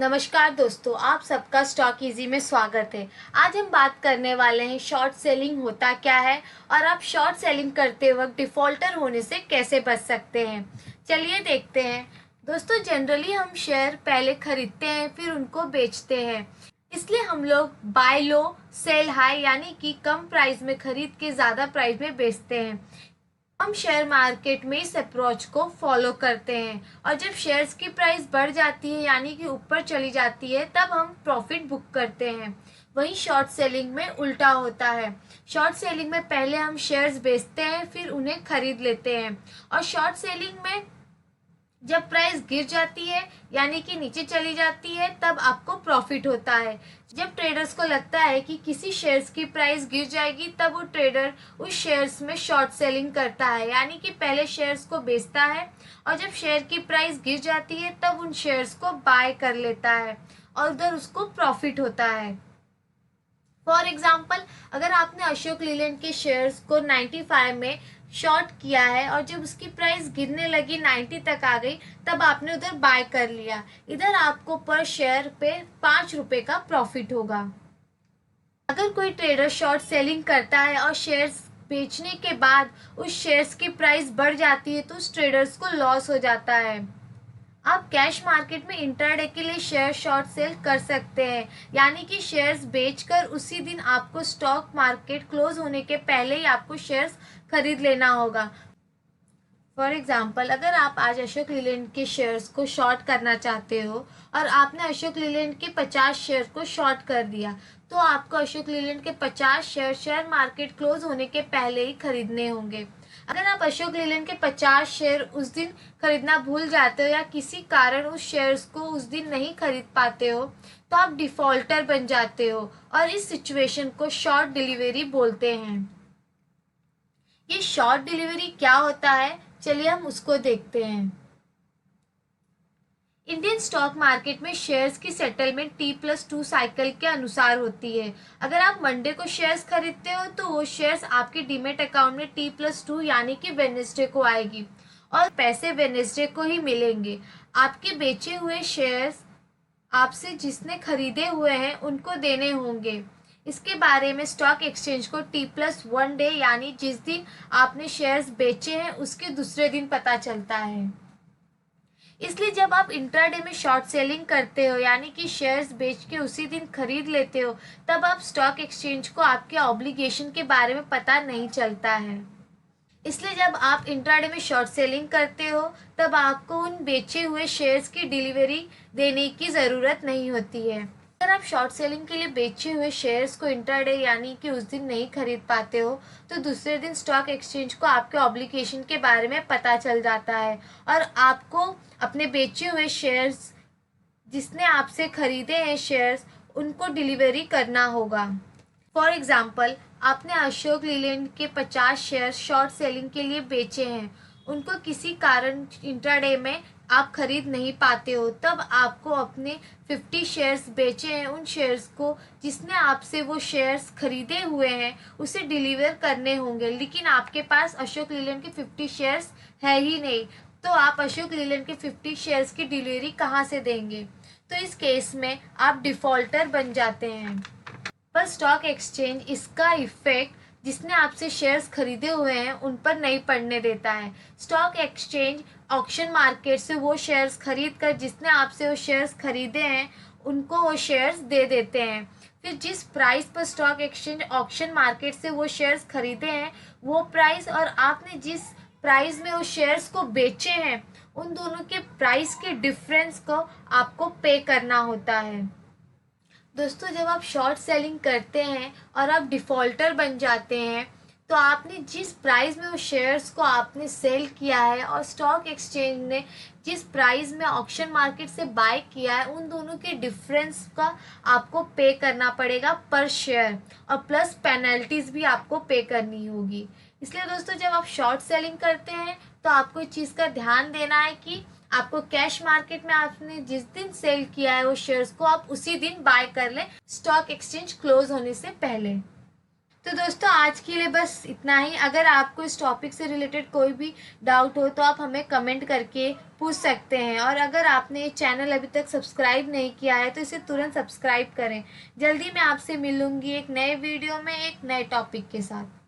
नमस्कार दोस्तों, आप सबका स्टॉक इजी में स्वागत है। आज हम बात करने वाले हैं शॉर्ट सेलिंग होता क्या है और आप शॉर्ट सेलिंग करते वक्त डिफॉल्टर होने से कैसे बच सकते हैं। चलिए देखते हैं। दोस्तों, जनरली हम शेयर पहले खरीदते हैं फिर उनको बेचते हैं। इसलिए हम लोग बाय लो सेल हाई यानी कि कम प्राइस में खरीद के ज़्यादा प्राइस में बेचते हैं। हम शेयर मार्केट में इस अप्रोच को फॉलो करते हैं और जब शेयर्स की प्राइस बढ़ जाती है यानी कि ऊपर चली जाती है तब हम प्रॉफिट बुक करते हैं। वहीं शॉर्ट सेलिंग में उल्टा होता है। शॉर्ट सेलिंग में पहले हम शेयर्स बेचते हैं फिर उन्हें खरीद लेते हैं और शॉर्ट सेलिंग में जब प्राइस गिर जाती है यानी कि नीचे चली जाती है तब आपको प्रॉफिट होता है। जब ट्रेडर्स को लगता है कि किसी शेयर्स की प्राइस गिर जाएगी तब वो ट्रेडर उस शेयर्स में शॉर्ट सेलिंग करता है यानी कि पहले शेयर्स को बेचता है और जब शेयर की प्राइस गिर जाती है तब उन शेयर्स को बाय कर लेता है और उधर उसको प्रॉफिट होता है। फॉर एग्जाम्पल, अगर आपने अशोक लीलैंड के शेयर्स को 95 में शॉर्ट किया है और जब उसकी प्राइस गिरने लगी 90 तक आ गई तब आपने उधर बाय कर लिया। इधर आपको पर शेयर पे 5 रुपए का प्रॉफिट होगा। अगर कोई ट्रेडर शॉर्ट सेलिंग करता है और शेयर्स बेचने के बाद उस शेयर्स की प्राइस बढ़ जाती है तो उस ट्रेडर्स को लॉस हो जाता है। आप कैश मार्केट में इंट्राडे के लिए शेयर शॉर्ट सेल कर सकते हैं यानी कि शेयर्स बेचकर उसी दिन आपको स्टॉक मार्केट क्लोज होने के पहले ही आपको शेयर्स खरीद लेना होगा। फॉर एग्जाम्पल, अगर आप आज अशोक लीलैंड के शेयर्स को शॉर्ट करना चाहते हो और आपने अशोक लीलैंड के 50 शेयर को शॉर्ट कर दिया तो आपको अशोक लीलैंड के 50 शेयर मार्केट क्लोज होने के पहले ही खरीदने होंगे। अगर आप अशोक लीलैंड के 50 शेयर उस दिन खरीदना भूल जाते हो या किसी कारण उस शेयर्स को उस दिन नहीं खरीद पाते हो तो आप डिफॉल्टर बन जाते हो और इस सिचुएशन को शॉर्ट डिलीवरी बोलते हैं। ये शॉर्ट डिलीवरी क्या होता है, चलिए हम उसको देखते हैं। इंडियन स्टॉक मार्केट में शेयर्स की सेटलमेंट T+2 साइकिल के अनुसार होती है। अगर आप मंडे को शेयर्स खरीदते हो तो वो शेयर्स आपके डीमेट अकाउंट में T+2 यानी कि वेडनेसडे को आएगी और पैसे वेडनेसडे को ही मिलेंगे। आपके बेचे हुए शेयर्स आपसे जिसने खरीदे हुए हैं उनको देने होंगे। इसके बारे में स्टॉक एक्सचेंज को T+1 डे यानी जिस दिन आपने शेयर्स बेचे हैं उसके दूसरे दिन पता चलता है। इसलिए जब आप इंट्राडे में शॉर्ट सेलिंग करते हो यानी कि शेयर्स बेच के उसी दिन खरीद लेते हो तब आप स्टॉक एक्सचेंज को आपके ऑब्लिगेशन के बारे में पता नहीं चलता है। इसलिए जब आप इंट्राडे में शॉर्ट सेलिंग करते हो तब आपको उन बेचे हुए शेयर्स की डिलीवरी देने की ज़रूरत नहीं होती है। अगर आप शॉर्ट सेलिंग के लिए बेचे हुए शेयर्स को इंट्राडे यानी कि उस दिन नहीं खरीद पाते हो तो दूसरे दिन स्टॉक एक्सचेंज को आपके ऑब्लिगेशन के बारे में पता चल जाता है और आपको अपने बेचे हुए शेयर्स जिसने आपसे खरीदे हैं शेयर्स उनको डिलीवरी करना होगा। फॉर एग्जाम्पल, आपने अशोक लीलैंड के 50 शेयर शॉर्ट सेलिंग के लिए बेचे हैं, उनको किसी कारण इंट्राडे में आप खरीद नहीं पाते हो तब आपको अपने 50 शेयर्स बेचे हैं उन शेयर्स को जिसने आपसे वो शेयर्स खरीदे हुए हैं उसे डिलीवर करने होंगे, लेकिन आपके पास अशोक लीलैंड के 50 शेयर्स है ही नहीं तो आप अशोक लीलैंड के 50 शेयर्स की डिलीवरी कहाँ से देंगे। तो इस केस में आप डिफॉल्टर बन जाते हैं। पर स्टॉक एक्सचेंज इसका इफेक्ट जिसने आपसे शेयर्स खरीदे हुए हैं उन पर नहीं पड़ने देता है। स्टॉक एक्सचेंज ऑक्शन मार्केट से वो शेयर्स खरीद कर जिसने आपसे वो शेयर्स खरीदे हैं उनको वो शेयर्स दे देते हैं। फिर जिस प्राइस पर स्टॉक एक्सचेंज ऑक्शन मार्केट से वो शेयर्स खरीदे हैं वो प्राइस और आपने जिस प्राइस में उस शेयर्स को बेचे हैं उन दोनों के प्राइस के डिफरेंस को आपको पे करना होता है। दोस्तों, जब आप शॉर्ट सेलिंग करते हैं और आप डिफ़ॉल्टर बन जाते हैं तो आपने जिस प्राइस में उस शेयर्स को आपने सेल किया है और स्टॉक एक्सचेंज ने जिस प्राइस में ऑक्शन मार्केट से बाय किया है उन दोनों के डिफरेंस का आपको पे करना पड़ेगा पर शेयर और प्लस पेनल्टीज़ भी आपको पे करनी होगी। इसलिए दोस्तों, जब आप शॉर्ट सेलिंग करते हैं तो आपको इस चीज़ का ध्यान देना है कि आपको कैश मार्केट में आपने जिस दिन सेल किया है वो शेयर्स को आप उसी दिन बाय कर लें स्टॉक एक्सचेंज क्लोज होने से पहले। तो दोस्तों आज के लिए बस इतना ही। अगर आपको इस टॉपिक से रिलेटेड कोई भी डाउट हो तो आप हमें कमेंट करके पूछ सकते हैं, और अगर आपने ये चैनल अभी तक सब्सक्राइब नहीं किया है तो इसे तुरंत सब्सक्राइब करें। जल्दी मैं आपसे मिलूंगी एक नए वीडियो में एक नए टॉपिक के साथ।